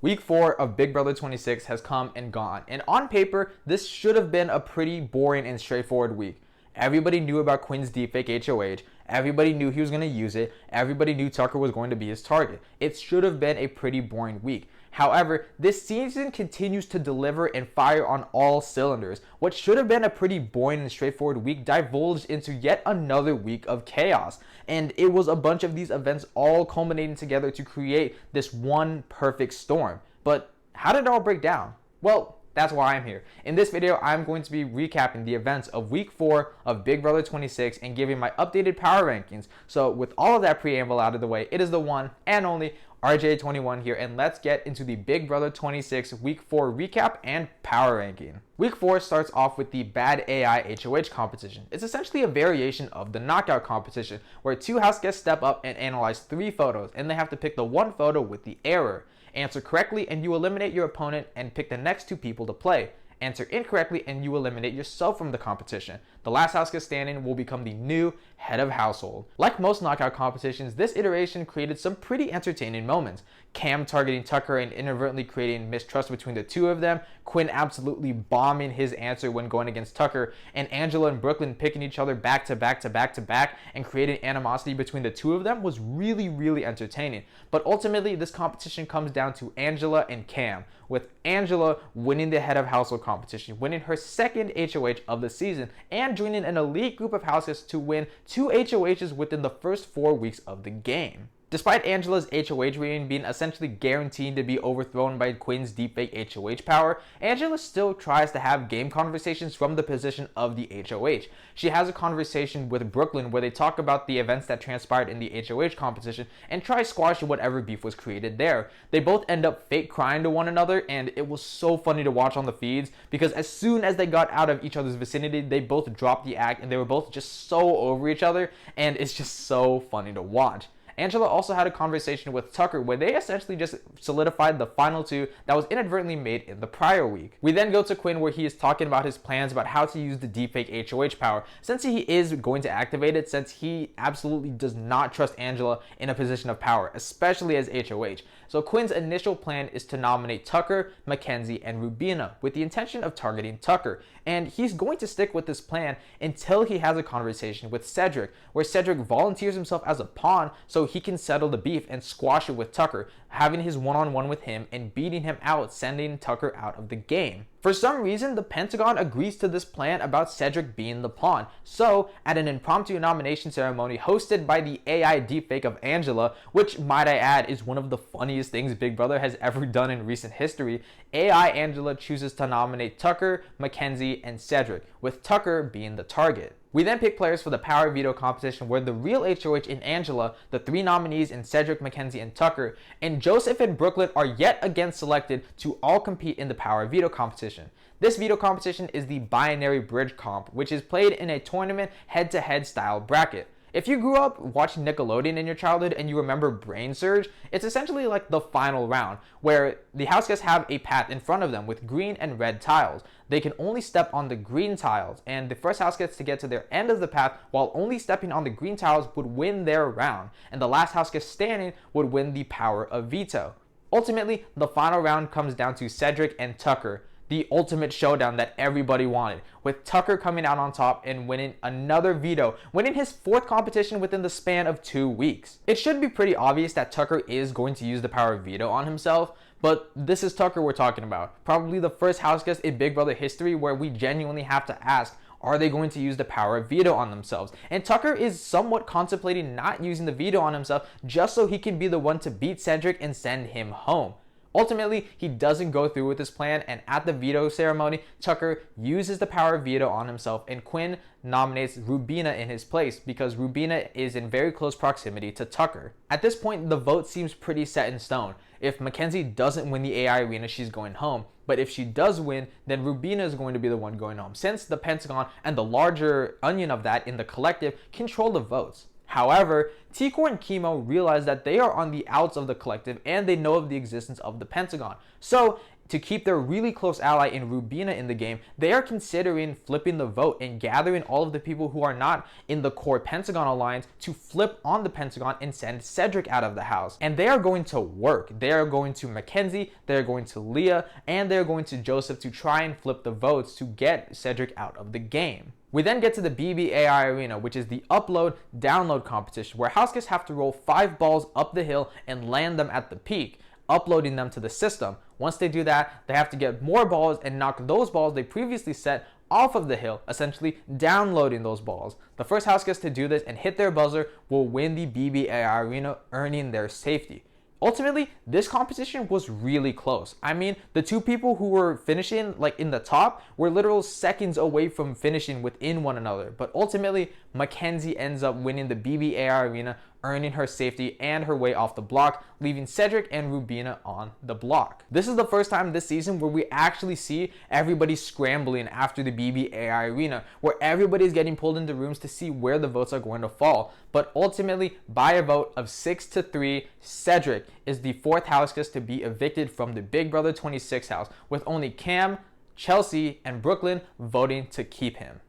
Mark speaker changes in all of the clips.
Speaker 1: Week 4 of Big Brother 26 has come and gone, and on paper, this should have been a pretty boring and straightforward week. Everybody knew about Quinn's deepfake HOH, everybody knew he was going to use it, everybody knew Tucker was going to be his target. It should have been a pretty boring week. However, this season continues to deliver and fire on all cylinders. What should have been a pretty boring and straightforward week divulged into yet another week of chaos. And it was a bunch of these events all culminating together to create this one perfect storm. But how did it all break down? Well, that's why I'm here. In this video, I'm going to be recapping the events of week 4 of Big Brother 26 and giving my updated power rankings. So with all of that preamble out of the way, it is the one and only RJ21 here, and let's get into the Big Brother 26 week 4 recap and power ranking. Week 4 starts off with the Bad AI HOH competition. It's essentially a variation of the knockout competition where 2 house guests step up and analyze 3 photos, and they have to pick the one photo with the error. Answer correctly and you eliminate your opponent and pick the next 2 people to play. Answer incorrectly and you eliminate yourself from the competition. The last house guest standing will become the new head of household. Like most knockout competitions, this iteration created some pretty entertaining moments. Cam targeting Tucker and inadvertently creating mistrust between the 2 of them, Quinn absolutely bombing his answer when going against Tucker, and Angela and Brooklyn picking each other back to back and creating animosity between the 2 of them was really entertaining. But ultimately, this competition comes down to Angela and Cam, with Angela winning the head of household competition, winning her 2nd HOH of the season, and joining an elite group of house guests to win 2 HOHs within the first 4 weeks of the game. Despite Angela's HOH rating being essentially guaranteed to be overthrown by Quinn's deepfake HOH power, Angela still tries to have game conversations from the position of the HOH. She has a conversation with Brooklyn where they talk about the events that transpired in the HOH competition and try squashing whatever beef was created there. They both end up fake crying to one another, and it was so funny to watch on the feeds because as soon as they got out of each other's vicinity, they both dropped the act and they were both just so over each other, and it's just so funny to watch. Angela also had a conversation with Tucker where they essentially just solidified the final 2 that was inadvertently made in the prior week. We then go to Quinn where he is talking about his plans about how to use the deepfake HOH power since he is going to activate it, since he absolutely does not trust Angela in a position of power, especially as HOH. So Quinn's initial plan is to nominate Tucker, Makensy, and Rubina with the intention of targeting Tucker. And he's going to stick with this plan until he has a conversation with Cedric, where Cedric volunteers himself as a pawn so he can settle the beef and squash it with Tucker, having his one-on-one with him and beating him out, sending Tucker out of the game. For some reason, the Pentagon agrees to this plan about Cedric being the pawn. So, at an impromptu nomination ceremony hosted by the AI deepfake of Angela, which might I add is one of the funniest things Big Brother has ever done in recent history, AI Angela chooses to nominate Tucker, Makensy, and Cedric, with Tucker being the target. We then pick players for the power veto competition where the real HOH in Angela, the 3 nominees in Cedric, Makensy, and Tucker, and Joseph and Brooklyn are yet again selected to all compete in the power veto competition. This veto competition is the binary bridge comp, which is played in a tournament head-to-head style bracket. If you grew up watching Nickelodeon in your childhood and you remember Brain Surge, it's essentially like the final round, where the house guests have a path in front of them with green and red tiles. They can only step on the green tiles, and the first house guest to get to their end of the path while only stepping on the green tiles would win their round, and the last house guest standing would win the power of veto. Ultimately, the final round comes down to Cedric and Tucker, the ultimate showdown that everybody wanted, with Tucker coming out on top and winning another veto, winning his 4th competition within the span of 2 weeks. It should be pretty obvious that Tucker is going to use the power of veto on himself, but this is Tucker we're talking about. Probably the first house guest in Big Brother history where we genuinely have to ask, are they going to use the power of veto on themselves? And Tucker is somewhat contemplating not using the veto on himself just so he can be the one to beat Cedric and send him home. Ultimately, he doesn't go through with his plan, and at the veto ceremony, Tucker uses the power of veto on himself, and Quinn nominates Rubina in his place because Rubina is in very close proximity to Tucker. At this point, the vote seems pretty set in stone. If Makensy doesn't win the AI arena, she's going home. But if she does win, then Rubina is going to be the one going home, since the Pentagon and the larger onion of that in the collective control the votes. However, Tico and Kimo realize that they are on the outs of the collective and they know of the existence of the Pentagon. So to keep their really close ally in Rubina in the game, they are considering flipping the vote and gathering all of the people who are not in the core Pentagon alliance to flip on the Pentagon and send Cedric out of the house. And they are going to work. They are going to Makensy, they're going to Leah, and they're going to Joseph to try and flip the votes to get Cedric out of the game. We then get to the BBAI Arena, which is the upload-download competition, where HouseGuests have to roll 5 balls up the hill and land them at the peak, uploading them to the system. Once they do that, they have to get more balls and knock those balls they previously set off of the hill, essentially downloading those balls. The first HouseGuest to do this and hit their buzzer will win the BBAI Arena, earning their safety. Ultimately, this competition was really close. I mean, the 2 people who were finishing like in the top were literal seconds away from finishing within one another. But ultimately, Makensy ends up winning the BBAI Arena, earning her safety and her way off the block, leaving Cedric and Rubina on the block. This is the first time this season where we actually see everybody scrambling after the BBAI Arena, where everybody's getting pulled into rooms to see where the votes are going to fall. But ultimately, by a vote of 6-3, Cedric is the 4th HouseGuest to be evicted from the Big Brother 26 house, with only Cam, Chelsie, and Brooklyn voting to keep him.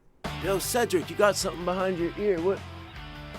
Speaker 2: Yo, Cedric, you got something behind your ear.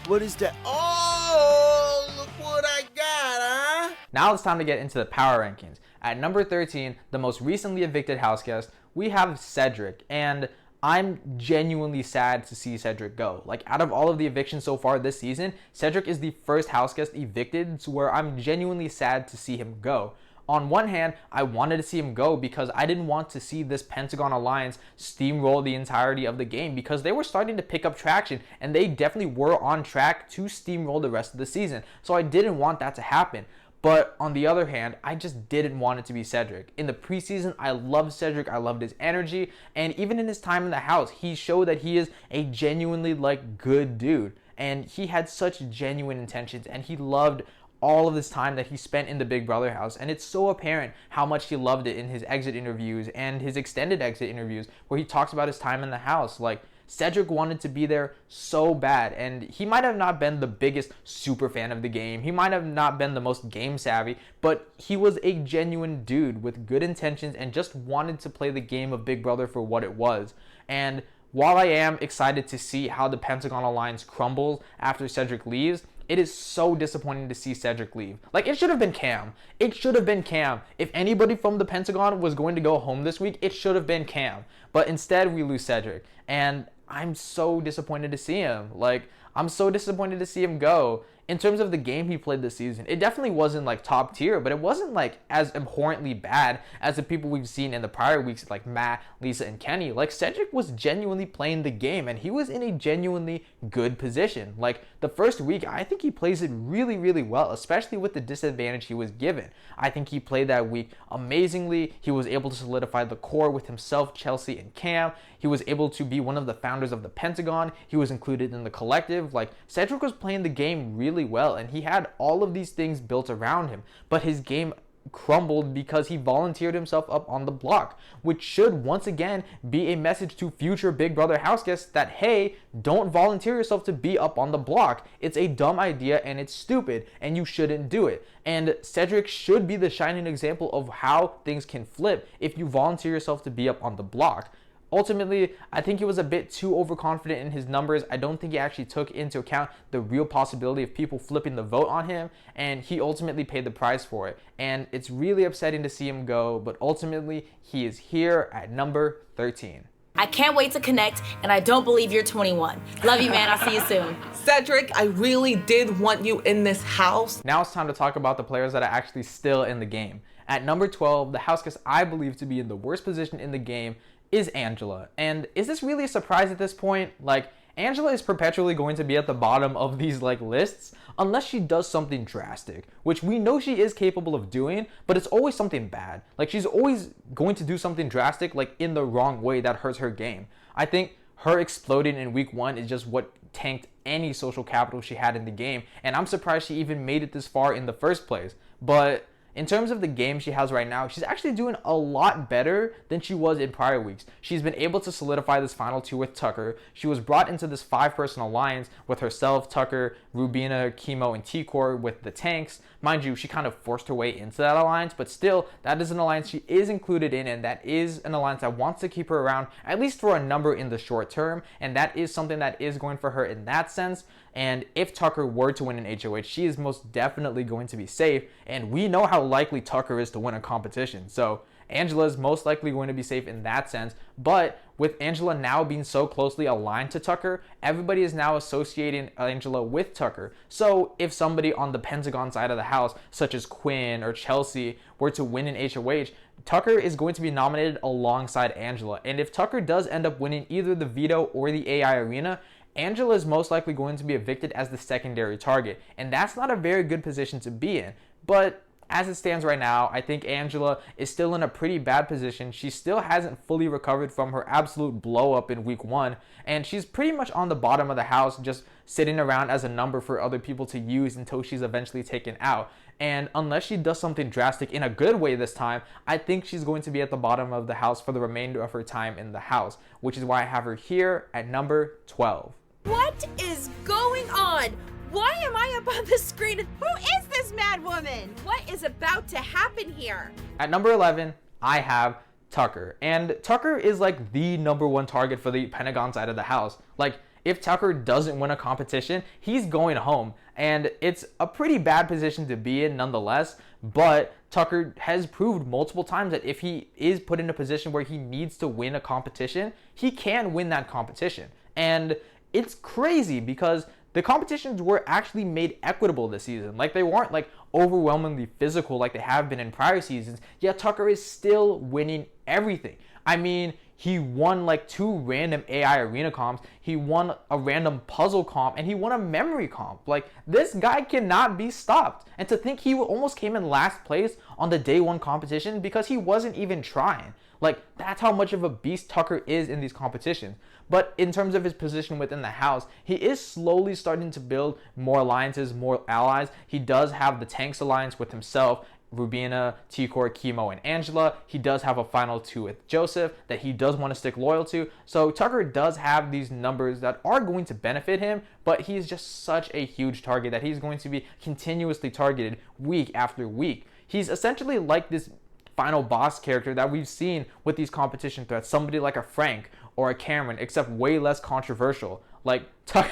Speaker 2: What is that? Oh, look what I got, huh?
Speaker 1: Now it's time to get into the power rankings. At number 13, the most recently evicted HouseGuest, we have Cedric, and I'm genuinely sad to see Cedric go. Like, out of all of the evictions so far this season, Cedric is the first HouseGuest evicted to where I'm genuinely sad to see him go. On one hand, I wanted to see him go because I didn't want to see this Pentagon alliance steamroll the entirety of the game, because they were starting to pick up traction and they definitely were on track to steamroll the rest of the season. So I didn't want that to happen. But on the other hand, I just didn't want it to be Cedric. In the preseason, I loved Cedric. I loved his energy. And even in his time in the house, he showed that he is a genuinely good dude. And he had such genuine intentions, and he loved all of this time that he spent in the Big Brother house. And it's so apparent how much he loved it in his exit interviews and his extended exit interviews, where he talks about his time in the house. Like, Cedric wanted to be there so bad, and he might have not been the biggest super fan of the game. He might have not been the most game savvy, but he was a genuine dude with good intentions and just wanted to play the game of Big Brother for what it was. And while I am excited to see how the Pentagon Alliance crumbles after Cedric leaves, it is so disappointing to see Cedric leave. Like, it should have been Cam. It should have been Cam. If anybody from the Pentagon was going to go home this week, it should have been Cam. But instead, we lose Cedric. And I'm so disappointed to see him. Like, I'm so disappointed to see him go. In terms of the game he played this season, it definitely wasn't top tier, but it wasn't as abhorrently bad as the people we've seen in the prior weeks, like Matt, Lisa, and Kenny. Like, Cedric was genuinely playing the game, and he was in a genuinely good position. Like, the first week, I think he plays it really, really well, especially with the disadvantage he was given. I think he played that week amazingly. He was able to solidify the core with himself, Chelsie, and Cam. He was able to be one of the founders of the Pentagon. He was included in the collective. Like, Cedric was playing the game really well, and he had all of these things built around him, but his game crumbled because he volunteered himself up on the block, which should once again be a message to future Big Brother HouseGuests that, hey, don't volunteer yourself to be up on the block. It's a dumb idea and it's stupid and you shouldn't do it. And Cedric should be the shining example of how things can flip if you volunteer yourself to be up on the block. Ultimately, I think he was a bit too overconfident in his numbers. I don't think he actually took into account the real possibility of people flipping the vote on him, and he ultimately paid the price for it. And it's really upsetting to see him go, but ultimately, he is here at number 13.
Speaker 3: I can't wait to connect, and I don't believe you're 21. Love you, man. I'll see you soon.
Speaker 4: Cedric, I really did want you in this house.
Speaker 1: Now it's time to talk about the players that are actually still in the game. At number 12, the HouseGuest I believe to be in the worst position in the game is Angela. And is this really a surprise at this point? Like, Angela is perpetually going to be at the bottom of these lists unless she does something drastic, which we know she is capable of doing, but it's always something bad. Like, she's always going to do something drastic, in the wrong way that hurts her game. I think her exploding in week 1 is just what tanked any social capital she had in the game, and I'm surprised she even made it this far in the first place. But In terms of the game she has right now, she's actually doing a lot better than she was in prior weeks. She's been able to solidify this final 2 with Tucker. She was brought into this 5-person alliance with herself, Tucker, Rubina, Kimo, and T-Core with the tanks. Mind you, she kind of forced her way into that alliance, but still, that is an alliance she is included in, and that is an alliance that wants to keep her around, at least for a number in the short term, and that is something that is going for her in that sense. And if Tucker were to win an HOH, she is most definitely going to be safe, and we know how likely Tucker is to win a competition. So Angela is most likely going to be safe in that sense, but with Angela now being so closely aligned to Tucker, everybody is now associating Angela with Tucker. So if somebody on the Pentagon side of the house, such as Quinn or Chelsie, were to win an HOH, Tucker is going to be nominated alongside Angela. And if Tucker does end up winning either the veto or the AI arena, Angela is most likely going to be evicted as the secondary target. And that's not a very good position to be in. But as it stands right now, I think Angela is still in a pretty bad position. She still hasn't fully recovered from her absolute blow up in week 1. And she's pretty much on the bottom of the house, just sitting around as a number for other people to use until she's eventually taken out. And unless she does something drastic in a good way this time, I think she's going to be at the bottom of the house for the remainder of her time in the house, which is why I have her here at number 12.
Speaker 5: What is going on? Why am I up on the screen? Who is this mad woman? What is about to happen here?
Speaker 1: At number 11, I have Tucker. And Tucker is like the number 1 target for the Pentagon side of the house. Like, if Tucker doesn't win a competition, he's going home. And it's a pretty bad position to be in nonetheless, but Tucker has proved multiple times that if he is put in a position where he needs to win a competition, he can win that competition. And it's crazy because the competitions were actually made equitable this season. Like, they weren't like overwhelmingly physical like they have been in prior seasons, yet Tucker is still winning everything. I mean, he won like 2 random AI arena comps, he won a random puzzle comp, and he won a memory comp. Like, this guy cannot be stopped. And to think he almost came in last place on the day 1 competition because he wasn't even trying. Like, that's how much of a beast Tucker is in these competitions. But in terms of his position within the house, he is slowly starting to build more alliances, more allies. He does have the Tanks alliance with himself, Rubina, T-Core, Kimo, and Angela. He does have a final 2 with Joseph that he does want to stick loyal to. So Tucker does have these numbers that are going to benefit him, but he's just such a huge target that he's going to be continuously targeted week after week. He's essentially like this final boss character that we've seen with these competition threats, somebody like a Frank or a Cameron, except way less controversial. Like, Tucker,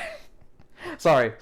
Speaker 1: sorry.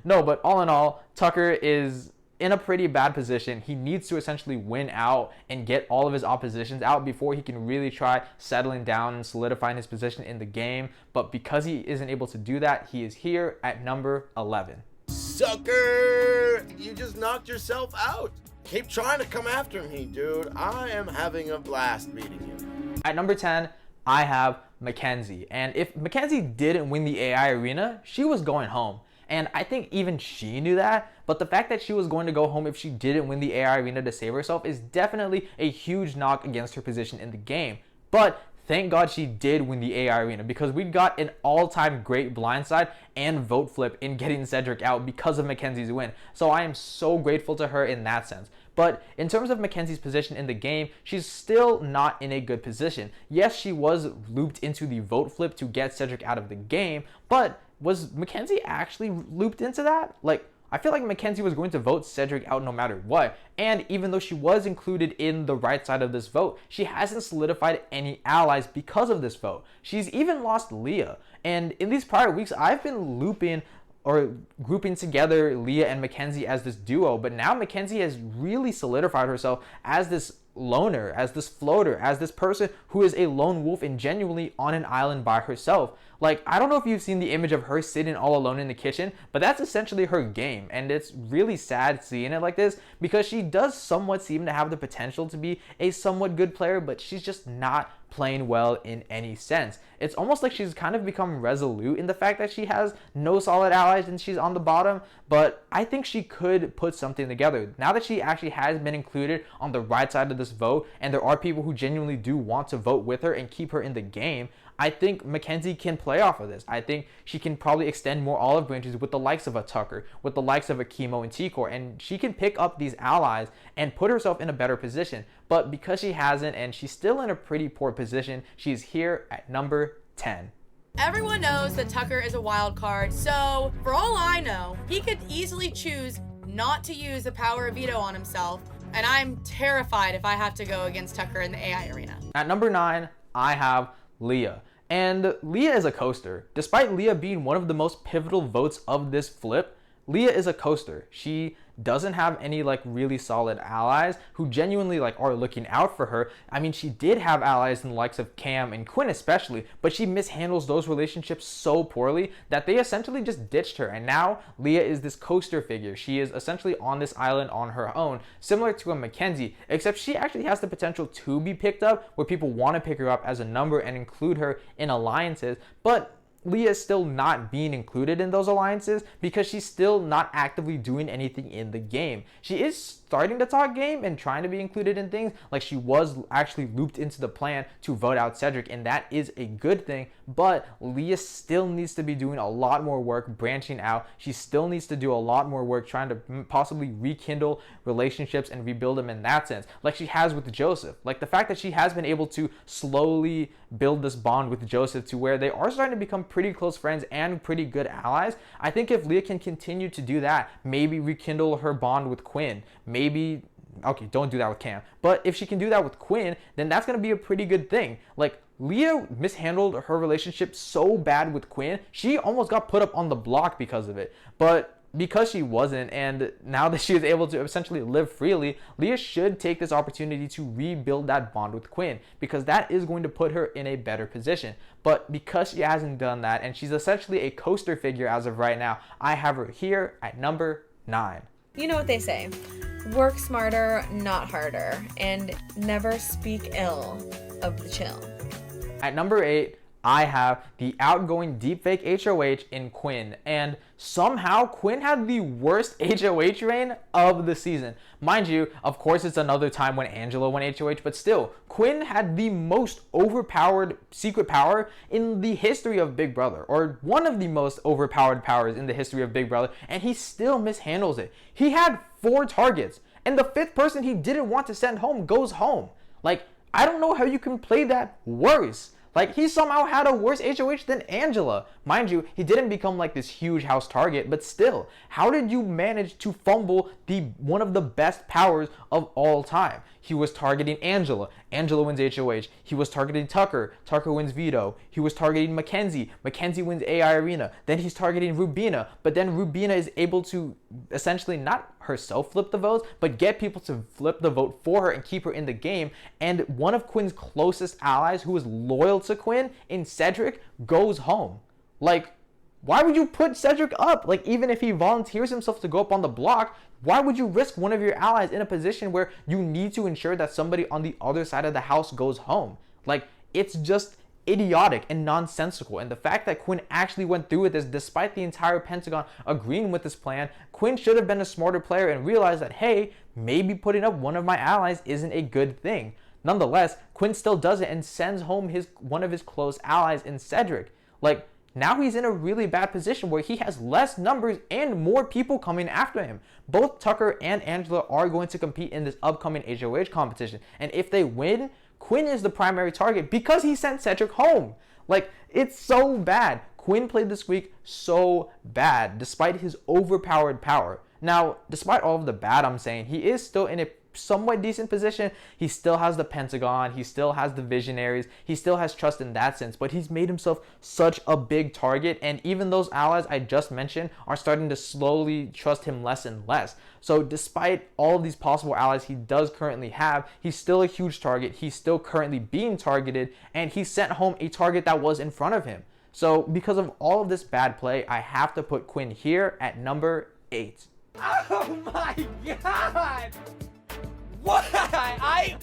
Speaker 1: No, but all in all, Tucker is in a pretty bad position. He needs to essentially win out and get all of his oppositions out before he can really try settling down and solidifying his position in the game. But because he isn't able to do that, he is here at number 11.
Speaker 2: Sucker! You just knocked yourself out. Keep trying to come after me, dude. I am having a blast beating you.
Speaker 1: At number 10, I have Makensy. And if Makensy didn't win the AI arena, she was going home. And I think even she knew that, but the fact that she was going to go home if she didn't win the AI arena to save herself is definitely a huge knock against her position in the game. But thank God she did win the AI arena, because we got an all-time great blindside and vote flip in getting Cedric out because of Makensy's win. So I am so grateful to her in that sense. But in terms of Makensy's position in the game, she's still not in a good position. Yes, she was looped into the vote flip to get Cedric out of the game, but was Makensy actually looped into that? Like, I feel like Makensy was going to vote Cedric out no matter what. And even though she was included in the right side of this vote, she hasn't solidified any allies because of this vote. She's even lost Leah. And in these prior weeks, I've been looping or grouping together Leah and Makensy as this duo, but now Makensy has really solidified herself as this loner, as this floater, as this person who is a lone wolf and genuinely on an island by herself. Like, I don't know if you've seen the image of her sitting all alone in the kitchen, but that's essentially her game. And it's really sad seeing it like this, because she does somewhat seem to have the potential to be a somewhat good player, but she's just not playing well in any sense. It's almost like she's kind of become resolute in the fact that she has no solid allies and she's on the bottom, but I think she could put something together. Now that she actually has been included on the right side of this vote, and there are people who genuinely do want to vote with her and keep her in the game, I think Makensy can play off of this. I think she can probably extend more olive branches with the likes of a Tucker, with the likes of a Kimo and T-Core, and she can pick up these allies and put herself in a better position. But because she hasn't, and she's still in a pretty poor position, she's here at number 10.
Speaker 6: Everyone knows that Tucker is a wild card, so for all I know, he could easily choose not to use the power of veto on himself, and I'm terrified if I have to go against Tucker in the AI arena.
Speaker 1: At number 9, I have Leah. And Leah is a coaster. Despite Leah being one of the most pivotal votes of this flip, Leah is a coaster. She doesn't have any like really solid allies who genuinely like are looking out for her. I mean, she did have allies in the likes of Cam and Quinn especially, but she mishandles those relationships so poorly that they essentially just ditched her. And now Leah is this coaster figure. She is essentially on this island on her own, similar to a Makensy, except she actually has the potential to be picked up where people want to pick her up as a number and include her in alliances. But Leah is still not being included in those alliances because she's still not actively doing anything in the game. She is starting to talk game and trying to be included in things, like she was actually looped into the plan to vote out Cedric, and that is a good thing, but Leah still needs to be doing a lot more work branching out. She still needs to do a lot more work trying to possibly rekindle relationships and rebuild them in that sense, like she has with Joseph. Like the fact that she has been able to slowly build this bond with Joseph to where they are starting to become pretty close friends and pretty good allies. I think if Leah can continue to do that, maybe rekindle her bond with Quinn, maybe, okay, don't do that with Cam, but if she can do that with Quinn, then that's going to be a pretty good thing. Like, Leah mishandled her relationship so bad with Quinn, she almost got put up on the block because of it. But because she wasn't, and now that she is able to essentially live freely, Leah should take this opportunity to rebuild that bond with Quinn, because that is going to put her in a better position. But because she hasn't done that, and she's essentially a coaster figure as of right now, I have her here at number 9.
Speaker 5: You know what they say, work smarter, not harder, and never speak ill of the chill.
Speaker 1: At number 8, I have the outgoing Deepfake HOH in Quinn, and somehow Quinn had the worst HOH reign of the season. Mind you, of course it's another time when Angela went HOH, but still, Quinn had the most overpowered secret power in the history of Big Brother, or one of the most overpowered powers in the history of Big Brother, and he still mishandles it. He had 4 targets, and the 5th person he didn't want to send home goes home. Like, I don't know how you can play that worse. Like, he somehow had a worse HOH than Angela. Mind you, he didn't become like this huge house target, but still, how did you manage to fumble one of the best powers of all time? He was targeting Angela. Angela wins HOH. He was targeting Tucker. Tucker wins veto. He was targeting Makensy. Makensy wins AI arena. Then he's targeting Rubina. But then Rubina is able to essentially not herself flip the votes, but get people to flip the vote for her and keep her in the game. And one of Quinn's closest allies, who is loyal to Quinn, in Cedric, goes home. Like, why would you put Cedric up? Like, even if he volunteers himself to go up on the block, why would you risk one of your allies in a position where you need to ensure that somebody on the other side of the house goes home? Like, it's just idiotic and nonsensical. And the fact that Quinn actually went through with this despite the entire Pentagon agreeing with this plan, Quinn should have been a smarter player and realized that, hey, maybe putting up one of my allies isn't a good thing. Nonetheless, Quinn still does it and sends home one of his close allies in Cedric. Like, now he's in a really bad position where he has less numbers and more people coming after him. Both Tucker and Angela are going to compete in this upcoming HOH competition. And if they win, Quinn is the primary target because he sent Cedric home. Like, it's so bad. Quinn played this week so bad despite his overpowered power. Now, despite all of the bad I'm saying, he is still in a somewhat decent position. He still has the Pentagon, he still has the Visionaries, he still has trust in that sense, but he's made himself such a big target, and even those allies I just mentioned are starting to slowly trust him less and less. So despite all of these possible allies he does currently have, he's still a huge target, he's still currently being targeted, and he sent home a target that was in front of him. So because of all of this bad play, I have to put Quinn here at number 8.
Speaker 7: Oh my god! Why?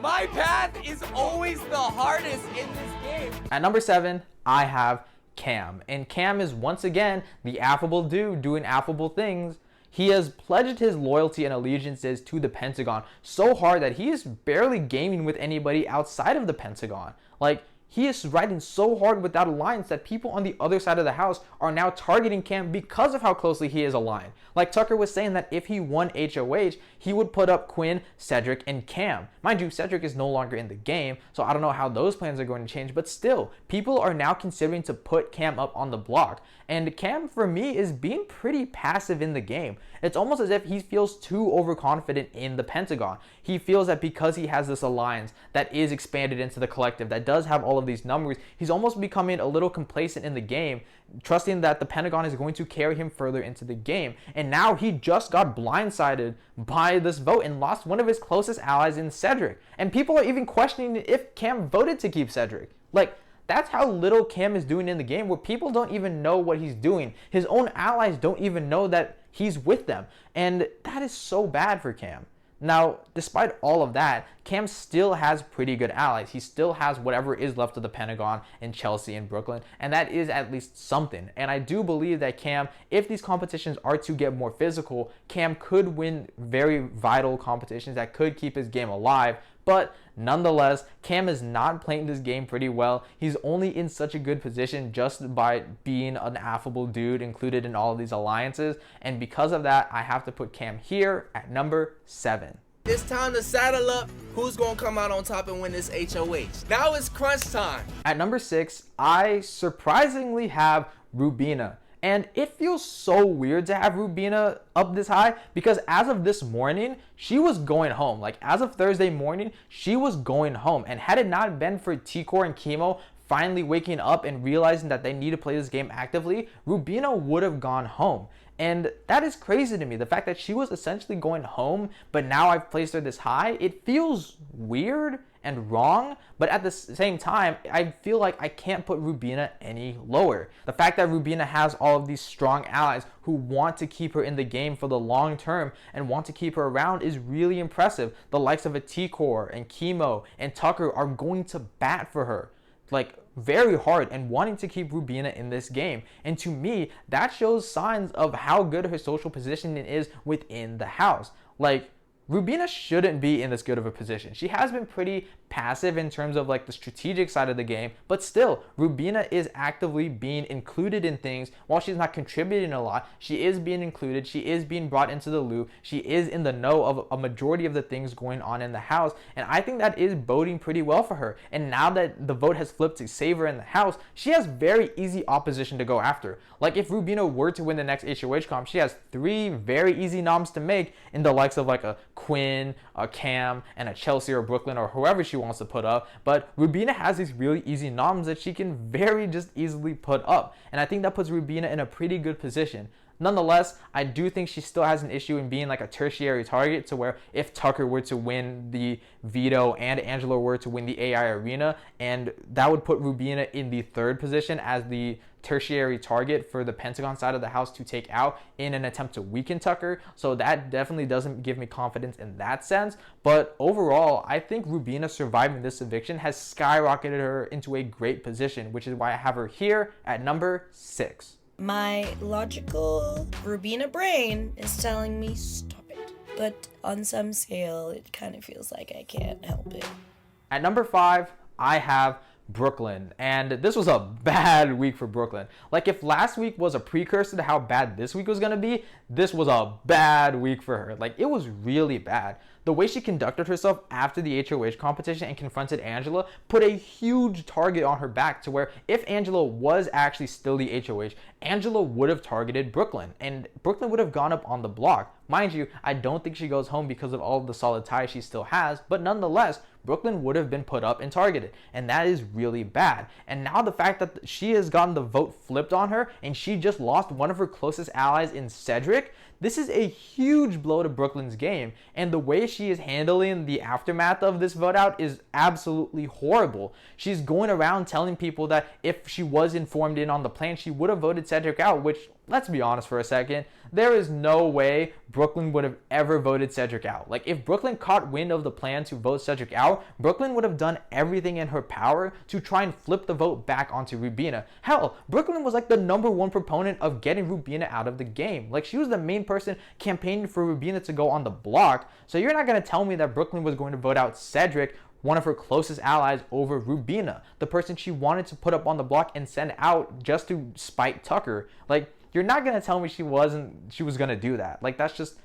Speaker 7: My path is always the hardest in this game.
Speaker 1: At number 7, I have Cam. And Cam is once again the affable dude doing affable things. He has pledged his loyalty and allegiances to the Pentagon so hard that he is barely gaming with anybody outside of the Pentagon. Like, he is riding so hard with that alliance that people on the other side of the house are now targeting Cam because of how closely he is aligned. Like Tucker was saying that if he won HOH, he would put up Quinn, Cedric, and Cam. Mind you, Cedric is no longer in the game, so I don't know how those plans are going to change, but still, people are now considering to put Cam up on the block. And Cam, for me, is being pretty passive in the game. It's almost as if he feels too overconfident in the Pentagon. He feels that because he has this alliance that is expanded into the collective, that does have all of these numbers, he's almost becoming a little complacent in the game, trusting that the Pentagon is going to carry him further into the game. And now he just got blindsided by this vote and lost one of his closest allies in Cedric. And people are even questioning if Cam voted to keep Cedric. Like, that's how little Cam is doing in the game, where people don't even know what he's doing. His own allies don't even know that he's with them. And that is so bad for Cam. Now, despite all of that, Cam still has pretty good allies. He still has whatever is left of the Pentagon in Chelsie and Brooklyn, and that is at least something. And I do believe that Cam, if these competitions are to get more physical, Cam could win very vital competitions that could keep his game alive. But nonetheless, Cam is not playing this game pretty well. He's only in such a good position just by being an affable dude included in all of these alliances. And because of that, I have to put Cam here at number 7.
Speaker 7: It's time to saddle up. Who's gonna come out on top and win this HOH? Now it's crunch time.
Speaker 1: At number 6, I surprisingly have Rubina. And it feels so weird to have Rubina up this high because as of this morning, she was going home. Like, as of Thursday morning, she was going home. And had it not been for T-Core and Kimo finally waking up and realizing that they need to play this game actively, Rubina would have gone home. And that is crazy to me. The fact that she was essentially going home, but now I've placed her this high, it feels weird and wrong, but at the same time, I feel like I can't put Rubina any lower. The fact that Rubina has all of these strong allies who want to keep her in the game for the long term and want to keep her around is really impressive. The likes of a T-Core and Kimo and Tucker are going to bat for her, like, very hard, and wanting to keep Rubina in this game. And to me, that shows signs of how good her social positioning is within the house. Like, Rubina shouldn't be in this good of a position. She has been pretty passive in terms of like the strategic side of the game, but still, Rubina is actively being included in things. While she's not contributing a lot, she is being included, she is being brought into the loop, she is in the know of a majority of the things going on in the house, and I think that is boding pretty well for her. And now that the vote has flipped to save her in the house, she has very easy opposition to go after. Like, if Rubina were to win the next HOH comp, she has 3 very easy noms to make in the likes of like a Quinn, a Cam, and a Chelsie or Brooklyn or whoever she wants to put up. But Rubina has these really easy noms that she can very just easily put up, and I think that puts Rubina in a pretty good position. Nonetheless, I do think she still has an issue in being like a tertiary target, to where if Tucker were to win the veto and Angela were to win the AI arena, and that would put Rubina in the 3rd position as the tertiary target for the Pentagon side of the house to take out in an attempt to weaken Tucker. So that definitely doesn't give me confidence in that sense. But overall, I think Rubina surviving this eviction has skyrocketed her into a great position, which is why I have her here at number 6.
Speaker 8: My logical Rubina brain is telling me stop it. But on some scale, it kind of feels like I can't help it.
Speaker 1: At number 5, I have Brooklyn, and this was a bad week for Brooklyn. Like, if last week was a precursor to how bad this week was gonna be, this was a bad week for her. Like, it was really bad. The way she conducted herself after the HOH competition and confronted Angela put a huge target on her back, to where if Angela was actually still the HOH, Angela would have targeted Brooklyn, and Brooklyn would have gone up on the block. Mind you, I don't think she goes home because of all of the solid ties she still has, but nonetheless, Brooklyn would have been put up and targeted, and that is really bad. And now the fact that she has gotten the vote flipped on her, and she just lost one of her closest allies in Cedric, this is a huge blow to Brooklyn's game, and the way she is handling the aftermath of this vote out is absolutely horrible. She's going around telling people that if she was informed in on the plan, she would have voted Cedric out, which let's be honest for a second. There is no way Brooklyn would have ever voted Cedric out. Like, if Brooklyn caught wind of the plan to vote Cedric out, Brooklyn would have done everything in her power to try and flip the vote back onto Rubina. Hell, Brooklyn was like the #1 proponent of getting Rubina out of the game. Like, she was the main person campaigning for Rubina to go on the block. So you're not going to tell me that Brooklyn was going to vote out Cedric, one of her closest allies, over Rubina, the person she wanted to put up on the block and send out just to spite Tucker. Like, you're not going to tell me she was going to do that. Like, that's just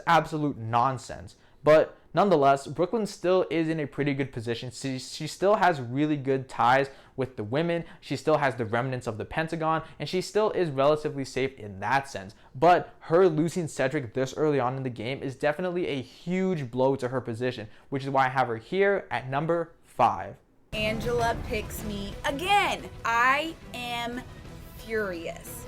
Speaker 1: absolute nonsense. But nonetheless, Brooklyn still is in a pretty good position. She still has really good ties with the women. She still has the remnants of the Pentagon, and she still is relatively safe in that sense. But her losing Cedric this early on in the game is definitely a huge blow to her position, which is why I have her here at number 5.
Speaker 5: Angela picks me again. I am furious.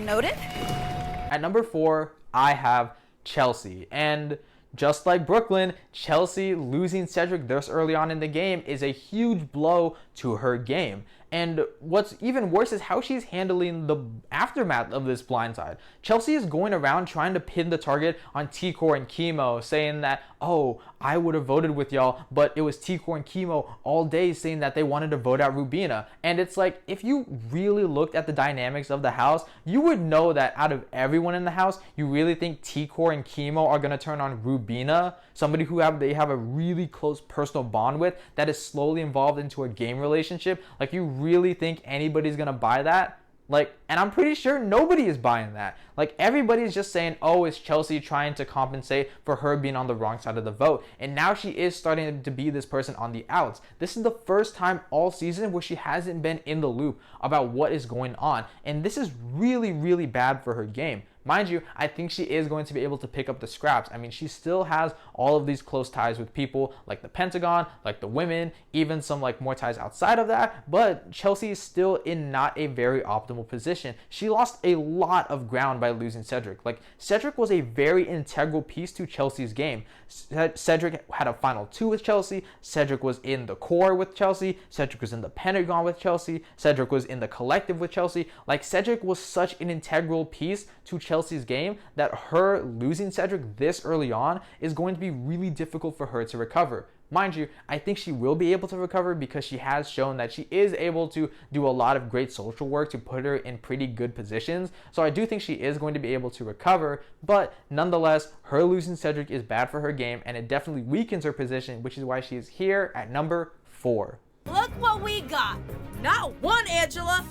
Speaker 5: Noted?
Speaker 1: At number 4, I have Chelsie. And just like Brooklyn, Chelsie losing Cedric this early on in the game is a huge blow to her game. And what's even worse is how she's handling the aftermath of this blindside. Chelsie is going around trying to pin the target on T-Core and Kimo, saying that, oh, I would have voted with y'all, but it was T-Core and Kimo all day saying that they wanted to vote out Rubina. And it's like, if you really looked at the dynamics of the house, you would know that out of everyone in the house, you really think T-Core and Kimo are going to turn on Rubina, somebody who they have a really close personal bond with that is slowly involved into a game relationship? Like, you really think anybody's gonna buy that? Like, and I'm pretty sure nobody is buying that. Like, everybody's just saying, oh, it's Chelsie trying to compensate for her being on the wrong side of the vote. And now she is starting to be this person on the outs. This is the first time all season where she hasn't been in the loop about what is going on. And this is really, really bad for her game. Mind you, I think she is going to be able to pick up the scraps. I mean, she still has all of these close ties with people like the Pentagon, like the women, even some like more ties outside of that. But Chelsie is still in not a very optimal position. She lost a lot of ground by losing Cedric. Like, Cedric was a very integral piece to Chelsea's game. Cedric had a final 2 with Chelsie. Cedric was in the core with Chelsie. Cedric was in the Pentagon with Chelsie. Cedric was in the collective with Chelsie. Like, Cedric was such an integral piece to Chelsea's game that her losing Cedric this early on is going to be really difficult for her to recover. Mind you, I think she will be able to recover because she has shown that she is able to do a lot of great social work to put her in pretty good positions. So I do think she is going to be able to recover, but nonetheless, her losing Cedric is bad for her game and it definitely weakens her position, which is why she is here at number 4.
Speaker 5: Look what we got. Not 1, Angela,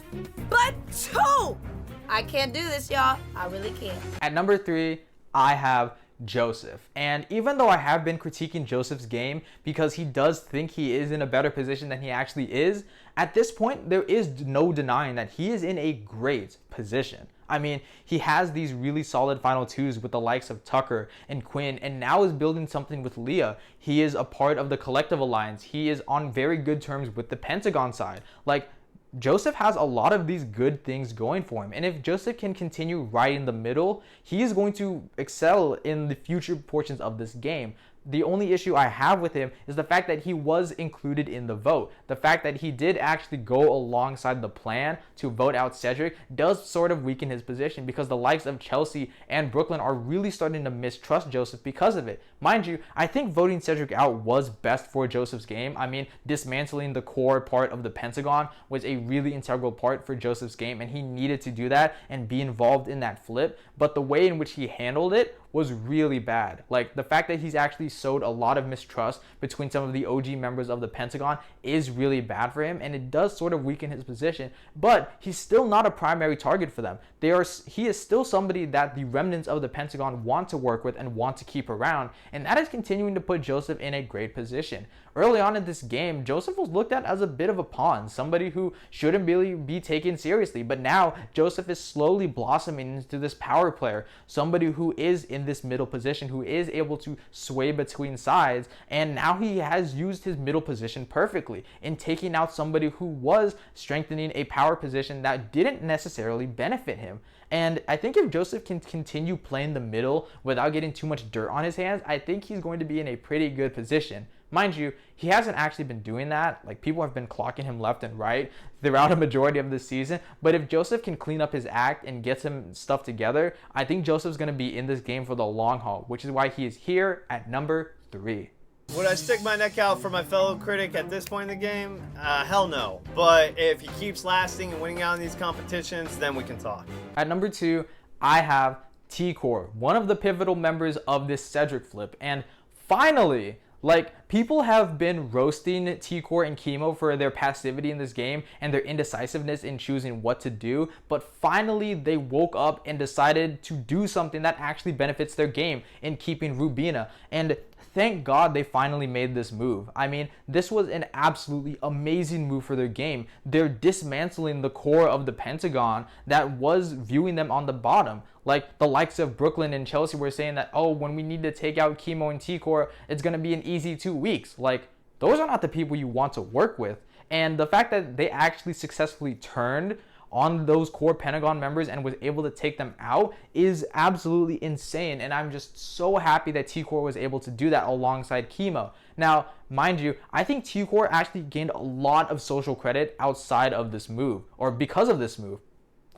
Speaker 5: but 2. I can't do this, y'all. I really can't.
Speaker 1: At number 3, I have Joseph. And even though I have been critiquing Joseph's game because he does think he is in a better position than he actually is, at this point, there is no denying that he is in a great position. I mean, he has these really solid final 2s with the likes of Tucker and Quinn, and now is building something with Leah. He is a part of the collective alliance. He is on very good terms with the Pentagon side. Like, Joseph has a lot of these good things going for him. And if Joseph can continue right in the middle, he is going to excel in the future portions of this game. The only issue I have with him is the fact that he was included in the vote. The fact that he did actually go alongside the plan to vote out Cedric does sort of weaken his position because the likes of Chelsie and Brooklyn are really starting to mistrust Joseph because of it. Mind you, I think voting Cedric out was best for Joseph's game. I mean, dismantling the core part of the Pentagon was a really integral part for Joseph's game, and he needed to do that and be involved in that flip. But the way in which he handled it was really bad. Like, the fact that he's actually sowed a lot of mistrust between some of the OG members of the Pentagon is really bad for him, and it does sort of weaken his position. But he's still not a primary target for them. He is still somebody that the remnants of the Pentagon want to work with and want to keep around, and that is continuing to put Joseph in a great position. Early on in this game, Joseph was looked at as a bit of a pawn, somebody who shouldn't really be taken seriously. But now Joseph is slowly blossoming into this power player, somebody who is in this middle position, who is able to sway between sides. And now he has used his middle position perfectly in taking out somebody who was strengthening a power position that didn't necessarily benefit him. And I think if Joseph can continue playing the middle without getting too much dirt on his hands, I think he's going to be in a pretty good position. Mind you, he hasn't actually been doing that. Like, people have been clocking him left and right throughout a majority of this season. But if Joseph can clean up his act and get some stuff together, I think Joseph's going to be in this game for the long haul, which is why he is here at number 3.
Speaker 9: Would I stick my neck out for my fellow critic at this point in the game? Hell no. But if he keeps lasting and winning out in these competitions, then we can talk.
Speaker 1: At number 2, I have T-Core, one of the pivotal members of this Cedric flip. And finally, like, people have been roasting T-Core and Kimo for their passivity in this game and their indecisiveness in choosing what to do, but finally they woke up and decided to do something that actually benefits their game in keeping Rubina. And thank God they finally made this move. I mean, this was an absolutely amazing move for their game. They're dismantling the core of the Pentagon that was viewing them on the bottom. Like, the likes of Brooklyn and Chelsie were saying that, oh, when we need to take out Kimo and T-Core, it's going to be an easy 2 weeks. Like, those are not the people you want to work with. And the fact that they actually successfully turned on those core Pentagon members and was able to take them out is absolutely insane. And I'm just so happy that T-Core was able to do that alongside Kimo. Now, mind you, I think T-Core actually gained a lot of social credit outside of this move, or because of this move.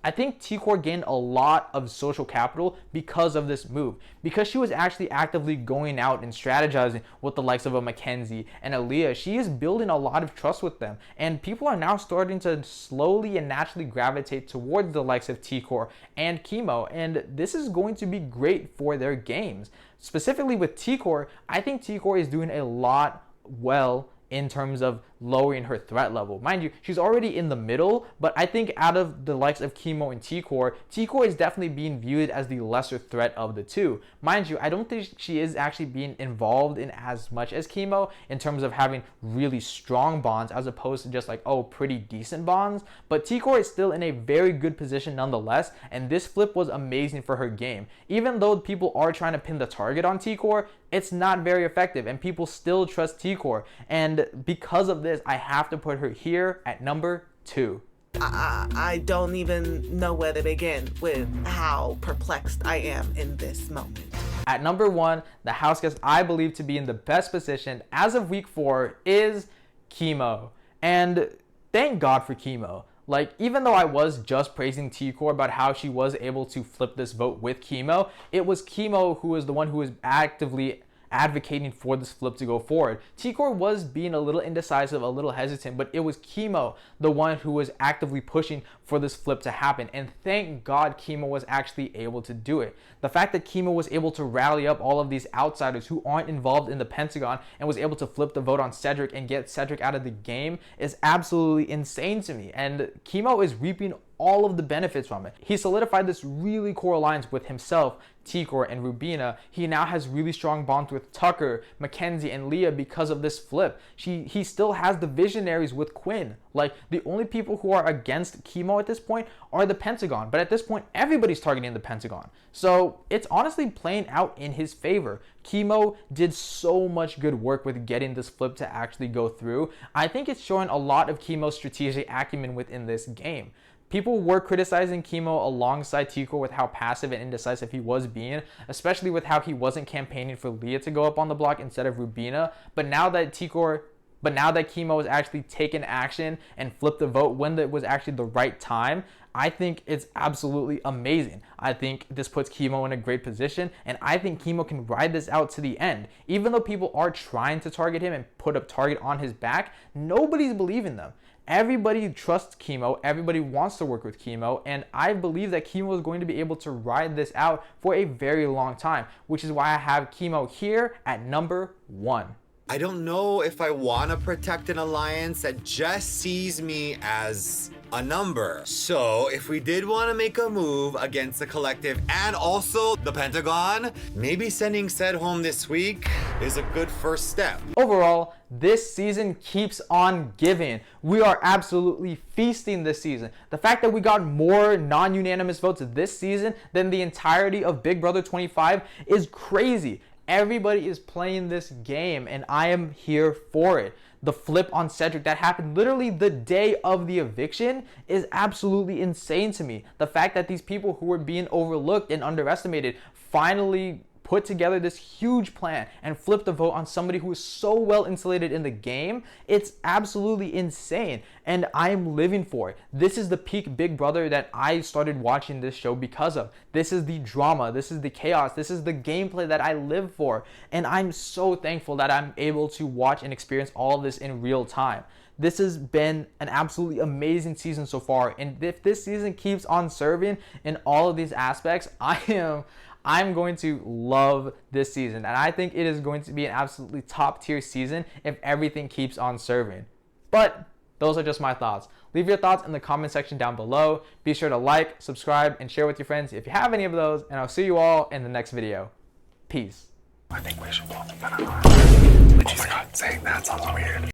Speaker 1: I think T-Core gained a lot of social capital because of this move, because she was actually actively going out and strategizing with the likes of a Makensy and a Leah. She is building a lot of trust with them, and people are now starting to slowly and naturally gravitate towards the likes of T-Core and Kimo, and this is going to be great for their games. Specifically with T-Core, I think T-Core is doing a lot well in terms of lowering her threat level. Mind you, she's already in the middle, but I think out of the likes of Kimo and T-Core, T-Core is definitely being viewed as the lesser threat of the two. Mind you, I don't think she is actually being involved in as much as Kimo in terms of having really strong bonds as opposed to just like, oh, pretty decent bonds. But T-Core is still in a very good position nonetheless, and this flip was amazing for her game. Even though people are trying to pin the target on T-Core, it's not very effective, and people still trust T-Core. And because of this, I have to put her here at number 2.
Speaker 4: I don't even know where to begin with how perplexed I am in this moment.
Speaker 1: At number 1, the house guest I believe to be in the best position as of week 4 is Kimo. And thank God for Kimo. Like, even though I was just praising T-Core about how she was able to flip this vote with Kimo, it was Kimo who was the one who was actively advocating for this flip to go forward. T-Core was being a little indecisive, a little hesitant, but it was Kimo, the one who was actively pushing for this flip to happen. And thank God Kimo was actually able to do it. The fact that Kimo was able to rally up all of these outsiders who aren't involved in the Pentagon and was able to flip the vote on Cedric and get Cedric out of the game is absolutely insane to me. And Kimo is reaping all of the benefits from it. He solidified this really core alliance with himself, T-Core, and Rubina. He now has really strong bonds with Tucker, Makensy, and Leah because of this flip. He still has the visionaries with Quinn. Like, the only people who are against Kimo at this point are the Pentagon. But at this point, everybody's targeting the Pentagon. So it's honestly playing out in his favor. Kimo did so much good work with getting this flip to actually go through. I think it's showing a lot of Kimo's strategic acumen within this game. People were criticizing Kimo alongside T-Core with how passive and indecisive he was being, especially with how he wasn't campaigning for Leah to go up on the block instead of Rubina. But now that Kimo has actually taken action and flipped the vote when it was actually the right time, I think it's absolutely amazing. I think this puts Kimo in a great position, and I think Kimo can ride this out to the end. Even though people are trying to target him and put a target on his back, nobody's believing them. Everybody trusts Kimo, everybody wants to work with Kimo, and I believe that Kimo is going to be able to ride this out for a very long time, which is why I have Kimo here at number 1.
Speaker 2: I don't know if I want to protect an alliance that just sees me as a number. So if we did want to make a move against the collective and also the Pentagon, maybe sending Ced home this week is a good first step.
Speaker 1: Overall, this season keeps on giving. We are absolutely feasting this season. The fact that we got more non-unanimous votes this season than the entirety of Big Brother 25 is crazy. Everybody is playing this game, and I am here for it. The flip on Cedric that happened literally the day of the eviction is absolutely insane to me. The fact that these people who were being overlooked and underestimated finally put together this huge plan and flip the vote on somebody who is so well insulated in the game. It's absolutely insane, and I am living for it. This is the peak Big Brother that I started watching this show because of. This is the drama, this is the chaos, this is the gameplay that I live for, and I'm so thankful that I'm able to watch and experience all of this in real time. This has been an absolutely amazing season so far, and if this season keeps on serving in all of these aspects, I'm going to love this season, and I think it is going to be an absolutely top tier season if everything keeps on serving. But those are just my thoughts. Leave your thoughts in the comment section down below. Be sure to like, subscribe, and share with your friends if you have any of those, and I'll see you all in the next video. Peace.
Speaker 10: I think we should both have been on. Oh my god, saying that sounds weird.